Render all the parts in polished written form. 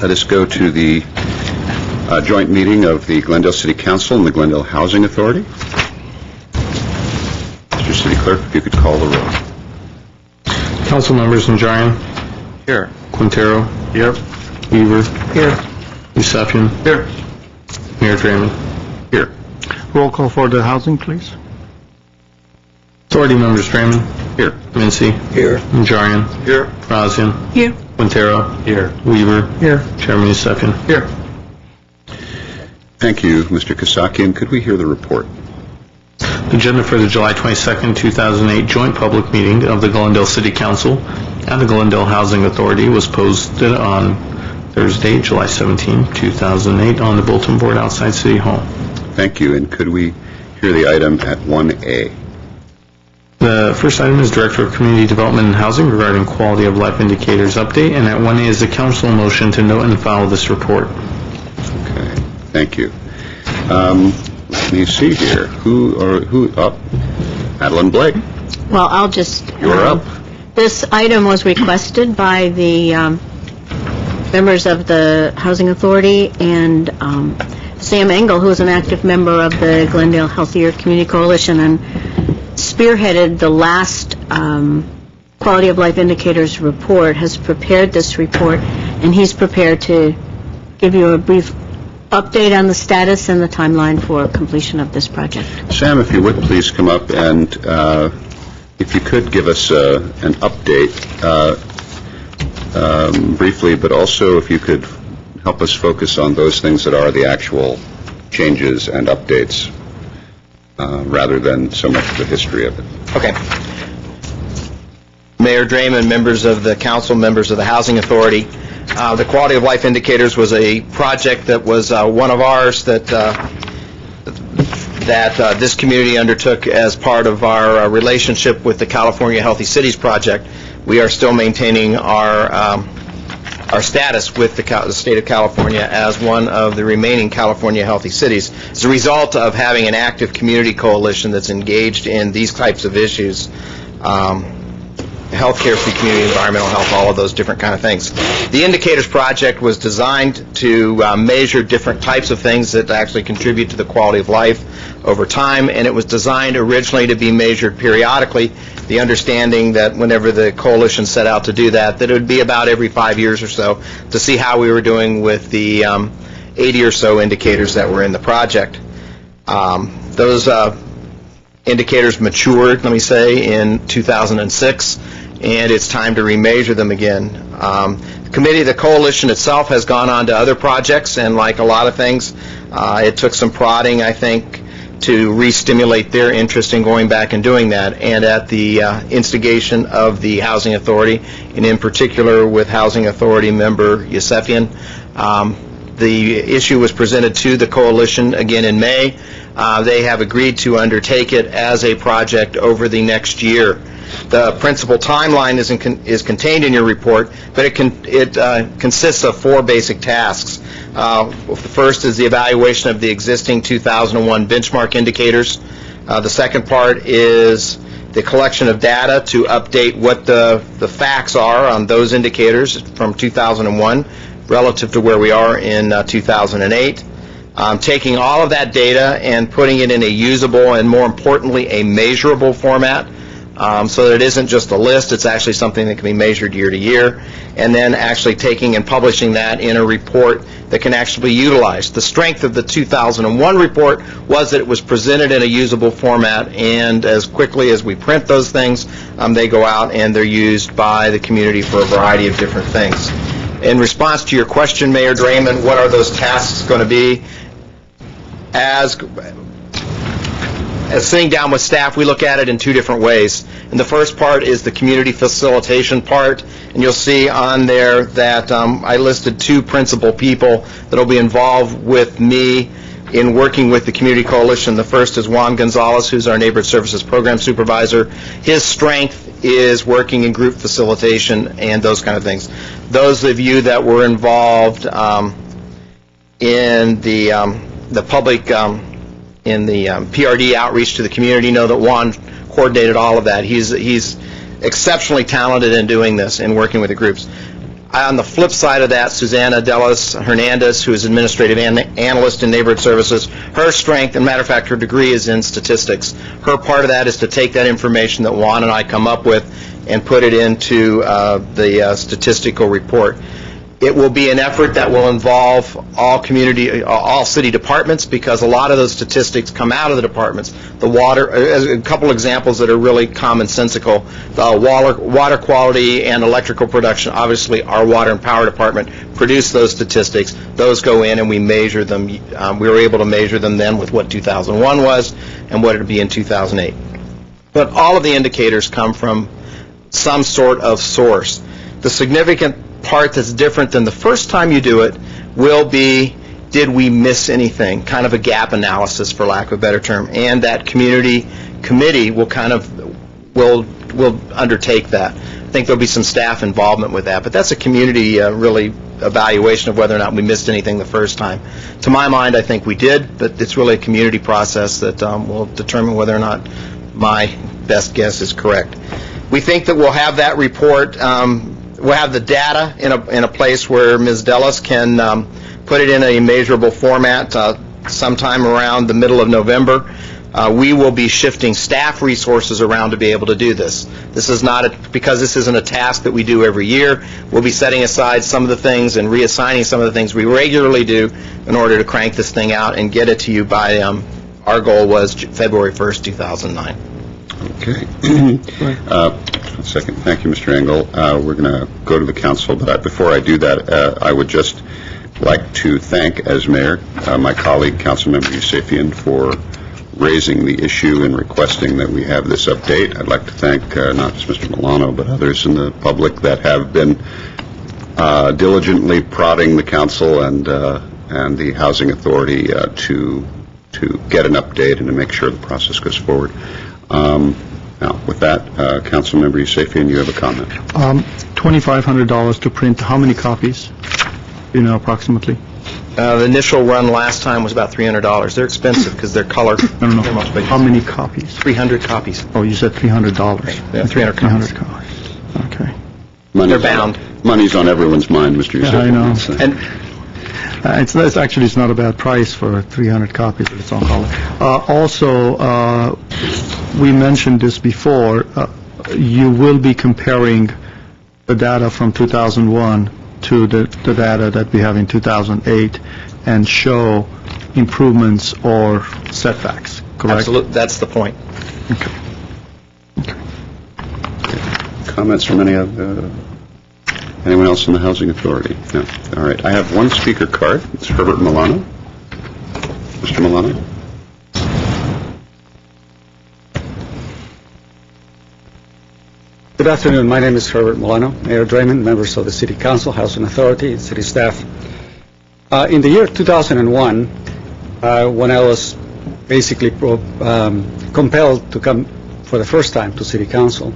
Let us go to the joint meeting of the Glendale City Council and the Glendale Housing Authority. Mr. City Clerk, if you could call the roll. Council members: Najarian. Here. Quintero. Here. Weaver. Here. Yusefian. Here. Mayor Draymond. Here. Roll call for the housing, please. Authority members: Draymond. Here. Mincy. Here. Najarian. Here. Razian. Here. Quintero. Here. Weaver. Here. Chairman Yusefian. Here. Thank you, Mr. Kasakian. Could we hear the report? The agenda for the July 22nd, 2008 joint public meeting of the Glendale City Council and the Glendale Housing Authority was posted on Thursday, July 17, 2008 on the bulletin board outside City Hall. Thank you. And could we hear the item at 1A? The first item is Director of Community Development and Housing regarding quality of life indicators update, and at 1A is the council motion to note and file this report. Okay. Thank you. Let me see here. Who up? Madeline Blake. Well, I'll just... You're up. This item was requested by the members of the Housing Authority and Sam Engel, who is an active member of the Glendale Healthier Community Coalition and spearheaded the last Quality of Life Indicators report, has prepared this report, and he's prepared to give you a brief update on the status and the timeline for completion of this project. Sam, if you would please come up and if you could give us an update briefly, but also if you could help us focus on those things that are the actual changes and updates rather than so much the history of it. Okay. Mayor Draymond, members of the council, members of the Housing Authority, the Quality of Life Indicators was a project that was one of ours that this community undertook as part of our relationship with the California Healthy Cities Project. We are still maintaining our status with the state of California as one of the remaining California Healthy Cities. As a result of having an active community coalition that's engaged in these types of issues, healthcare, free community, environmental health, all of those different kind of things. The Indicators Project was designed to measure different types of things that actually contribute to the quality of life over time, and it was designed originally to be measured periodically, the understanding that whenever the coalition set out to do that, that it would be about every 5 years or so to see how we were doing with the 80 or so indicators that were in the project. Those indicators matured, let me say, in 2006, and it's time to remeasure them again. The coalition itself has gone on to other projects, and like a lot of things, it took some prodding, I think, to re-stimulate their interest in going back and doing that. And at the instigation of the Housing Authority, and in particular with Housing Authority member Yusefian, the issue was presented to the coalition again in May. They have agreed to undertake it as a project over the next year. The principal timeline is contained in your report, but it consists of 4 basic tasks. The first is the evaluation of the existing 2001 benchmark indicators. The second part is the collection of data to update what the facts are on those indicators from 2001 relative to where we are in 2008. Taking all of that data and putting it in a usable and, more importantly, a measurable format, so that it isn't just a list, it's actually something that can be measured year to year, and then actually taking and publishing that in a report that can actually be utilized. The strength of the 2001 report was that it was presented in a usable format, and as quickly as we print those things, they go out and they're used by the community for a variety of different things. In response to your question, Mayor Draymond, what are those tasks going to be? As sitting down with staff, we look at it in 2 different ways. And the first part is the community facilitation part, and you'll see on there that I listed 2 principal people that will be involved with me in working with the Community Coalition. The first is Juan Gonzalez, who's our Neighborhood Services Program Supervisor. His strength is working in group facilitation and those kind of things. Those of you that were involved in the public in the PRD outreach to the community know that Juan coordinated all of that. He's exceptionally talented in doing this and working with the groups. On the flip side of that, Susanna Delas Hernandez, who is administrative analyst in neighborhood services, her strength, and matter of fact, her degree is in statistics. Her part of that is to take that information that Juan and I come up with and put it into the statistical report. It will be an effort that will involve all city departments, because a lot of those statistics come out of the departments. The water, a couple examples that are really commonsensical, the water quality and electrical production. Obviously, our water and power department produce those statistics. Those go in and we measure them. We were able to measure them then with what 2001 was and what it would be in 2008. But all of the indicators come from some sort of source. The significant part that's different than the first time you do it will be, did we miss anything? Kind of a gap analysis, for lack of a better term. And that community committee will undertake that. I think there'll be some staff involvement with that, but that's a community really evaluation of whether or not we missed anything the first time. To my mind, I think we did, but it's really a community process that will determine whether or not my best guess is correct. We think that we'll have that report. We'll have the data in a place where Ms. Delas can put it in a measurable format sometime around the middle of November. We will be shifting staff resources around to be able to do this. This is not because this isn't a task that we do every year. We'll be setting aside some of the things and reassigning some of the things we regularly do in order to crank this thing out and get it to you by, our goal was February 1st, 2009. Okay. Second. Thank you, Mr. Engel. We're going to go to the council, but before I do that, I would just like to thank, as mayor, my colleague, Councilmember Yusefian, for raising the issue and requesting that we have this update. I'd like to thank not just Mr. Milano, but others in the public that have been diligently prodding the council and the Housing Authority to get an update and to make sure the process goes forward. Now, with that, Councilmember Yusefian, you have a comment. $2,500 to print how many copies? You know, approximately? The initial run last time was about $300. They're expensive because they're color. No. They're much bigger. How many copies? 300 copies. Oh, you said $300. Yeah, 300 copies. 300 copies. Okay. They're bound. Money's on everyone's mind, Mr. Yusefian. Yeah, I know. So. And It's not a bad price for 300 copies of its own color. Also, we mentioned this before, you will be comparing the data from 2001 to the data that we have in 2008 and show improvements or setbacks, correct? absolutely, that's the point. Okay. Comments from anyone else in the Housing Authority? No. All right. I have one speaker card. It's Herbert Milano. Mr. Milano? Good afternoon. My name is Herbert Milano, Mayor Draymond, members of the City Council, Housing Authority, and City staff. In the year 2001, when I was basically compelled to come for the first time to City Council,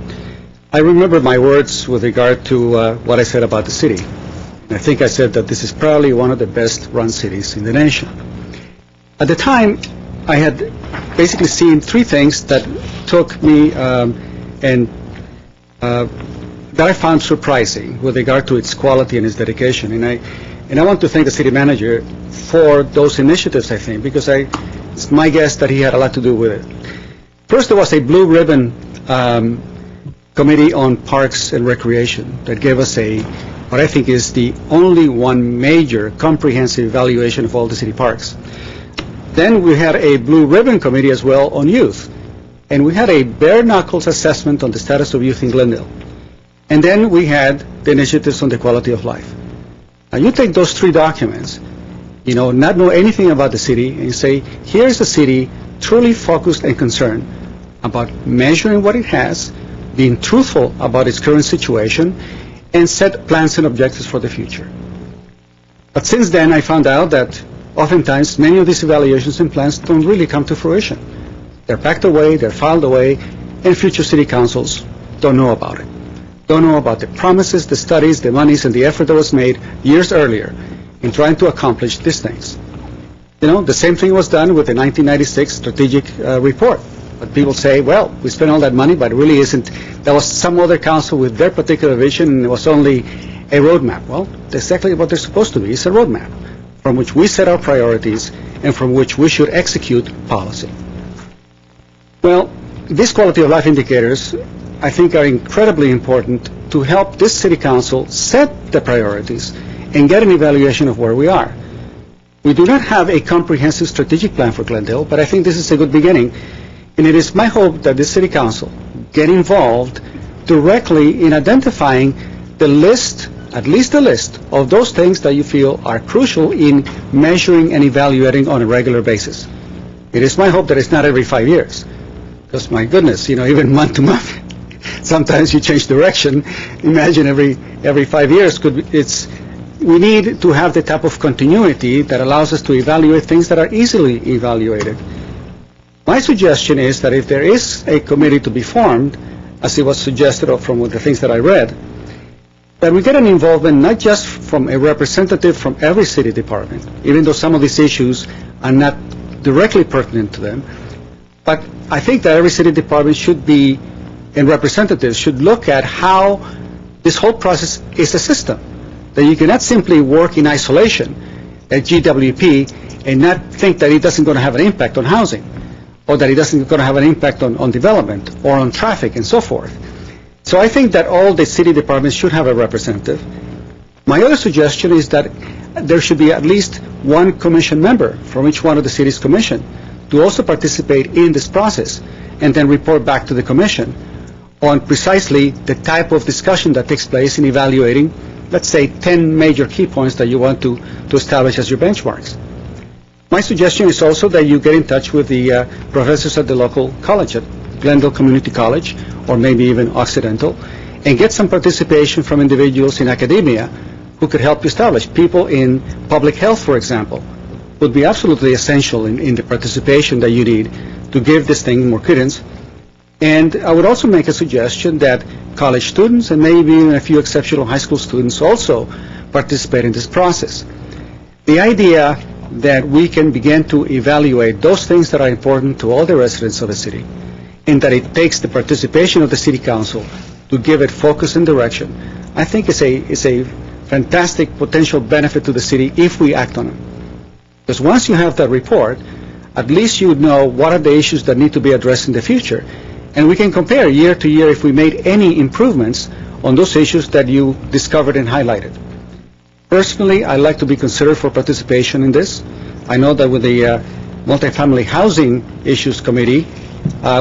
I remember my words with regard to what I said about the city. And I think I said that this is probably one of the best run cities in the nation. At the time, I had basically seen three things that took me that I found surprising with regard to its quality and its dedication. And I want to thank the city manager for those initiatives, I think, because it's my guess that he had a lot to do with it. First, there was a blue ribbon committee on parks and recreation that gave us what I think is the only one major comprehensive evaluation of all the city parks. Then we had a blue ribbon committee as well on youth. And we had a bare knuckles assessment on the status of youth in Glendale. And then we had the initiatives on the quality of life. Now you take those three documents, not know anything about the city, and you say, here's a city truly focused and concerned about measuring what it has, being truthful about its current situation, and set plans and objectives for the future. But since then, I found out that oftentimes many of these evaluations and plans don't really come to fruition. They're packed away, they're filed away, and future city councils don't know about it. Don't know about the promises, the studies, the monies, and the effort that was made years earlier in trying to accomplish these things. The same thing was done with the 1996 strategic report. But people say, well, we spent all that money, but it really isn't. That was some other council with their particular vision, and it was only a roadmap. Well, that's exactly what they're supposed to be. It's a roadmap from which we set our priorities and from which we should execute policy. Well, these quality of life indicators, I think, are incredibly important to help this city council set the priorities and get an evaluation of where we are. We do not have a comprehensive strategic plan for Glendale, but I think this is a good beginning. And it is my hope that the city council get involved directly in identifying the list, at least a list, of those things that you feel are crucial in measuring and evaluating on a regular basis. It is my hope that it's not every 5 years. Because my goodness, even month to month, sometimes you change direction. Imagine every 5 years we need to have the type of continuity that allows us to evaluate things that are easily evaluated. My suggestion is that if there is a committee to be formed, as it was suggested from the things that I read, that we get an involvement not just from a representative from every city department, even though some of these issues are not directly pertinent to them, but I think that every city department should be, and representatives should look at how this whole process is a system, that you cannot simply work in isolation at GWP and not think that it isn't going to have an impact on housing, or that it isn't going to have an impact on development or on traffic and so forth. So I think that all the city departments should have a representative. My other suggestion is that there should be at least one commission member from each one of the city's commission to also participate in this process and then report back to the commission on precisely the type of discussion that takes place in evaluating, let's say, 10 major key points that you want to establish as your benchmarks. My suggestion is also that you get in touch with the professors at the local college, at Glendale Community College, or maybe even Occidental, and get some participation from individuals in academia who could help you establish. People in public health, for example, would be absolutely essential in the participation that you need to give this thing more credence. And I would also make a suggestion that college students and maybe even a few exceptional high school students also participate in this process. The idea that we can begin to evaluate those things that are important to all the residents of the city, and that it takes the participation of the city council to give it focus and direction, I think is a fantastic potential benefit to the city if we act on it. Because once you have that report, at least you know what are the issues that need to be addressed in the future. And we can compare year to year if we made any improvements on those issues that you discovered and highlighted. Personally, I'd like to be considered for participation in this. I know that with the Multifamily Housing Issues Committee,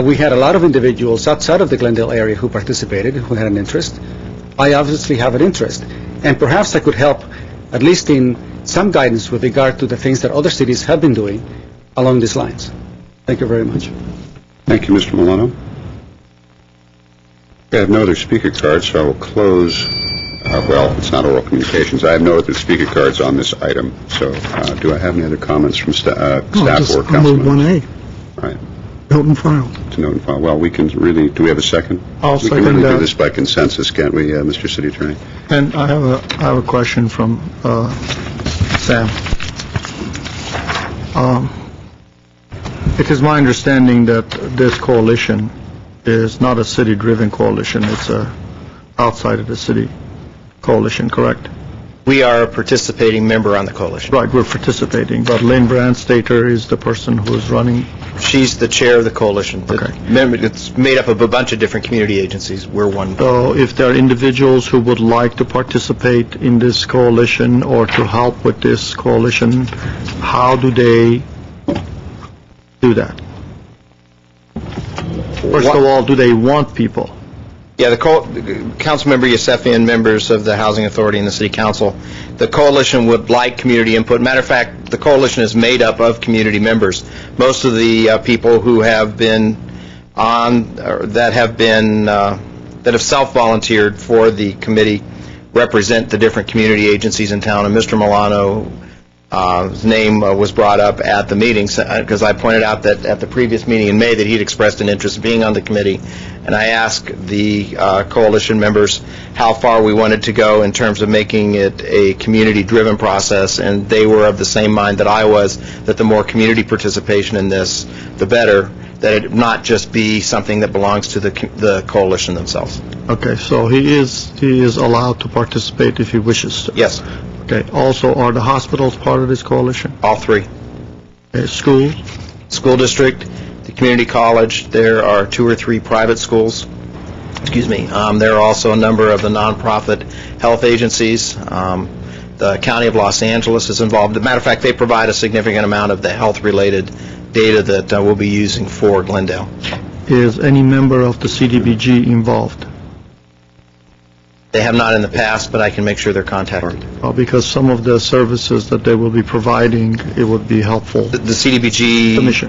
we had a lot of individuals outside of the Glendale area who participated, who had an interest. I obviously have an interest. And perhaps I could help, at least in some guidance with regard to the things that other cities have been doing along these lines. Thank you very much. Thank you, Mr. Milano. I have no other speaker cards, so I will close. Well, it's not oral communications. I have no other speaker cards on this item. So do I have any other comments from staff or council members? 1A. Right. Note and file. To note and file. Well, we can really, do we have a second? I'll We second can really that. do this by consensus, can't we, Mr. City Attorney? And I have a question from Sam. It is my understanding that this coalition is not a city-driven coalition. It's outside of the city coalition, correct? We are a participating member on the coalition. Right, we're participating, but Lynn Brandstater is the person who is running. She's the chair of the coalition. Okay. It's made up of a bunch of different community agencies. We're one. So if there are individuals who would like to participate in this coalition or to help with this coalition, how do they do that? First of all, do they want people? Yeah, the Councilmember Yosefi and members of the Housing Authority and the City Council, the coalition would like community input. Matter of fact, the coalition is made up of community members. Most of the people who have been on, or that have self-volunteered for the committee represent the different community agencies in town. And Mr. Milano, his name was brought up at the meeting because I pointed out that at the previous meeting in May that he'd expressed an interest in being on the committee, and I asked the coalition members how far we wanted to go in terms of making it a community-driven process, and they were of the same mind that I was, that the more community participation in this, the better. that it not just be something that belongs to the coalition themselves. Okay, so he is allowed to participate if he wishes to? Yes, Okay, also, are the hospitals part of this coalition? all three. Okay, school? School district, the community college, there are 2 or 3 private schools. Excuse me. There are also a number of the nonprofit health agencies. The County of Los Angeles is involved. As a matter of fact, they provide a significant amount of the health-related data that we'll be using for Glendale. Is any member of the CDBG involved? They have not in the past, but I can make sure they're contacted. Because some of the services that they will be providing, it would be helpful. The CDBG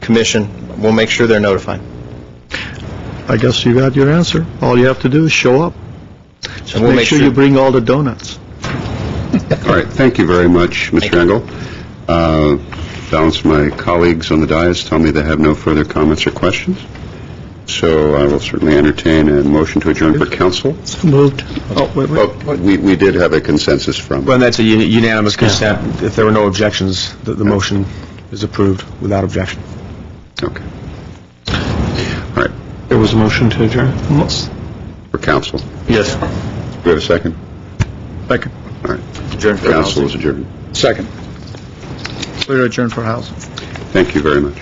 Commission will make sure they're notified. I guess you got your answer. All you have to do is show up. Just And we'll make sure you bring all the donuts. All right, thank you very much, Mr. Engel. Balance of my colleagues on the dais tell me they have no further comments or questions, so I will certainly entertain a motion to adjourn for council. Moved. Oh, wait. Oh, we did have a consensus from... Well, that's a unanimous consent. If there were no objections, the motion is approved without objection. Okay. All right, There was a motion to adjourn? for council. Yes. Do we have a second? Second. All right. Council is adjourned. Second. We're adjourned for housing. Thank you very much.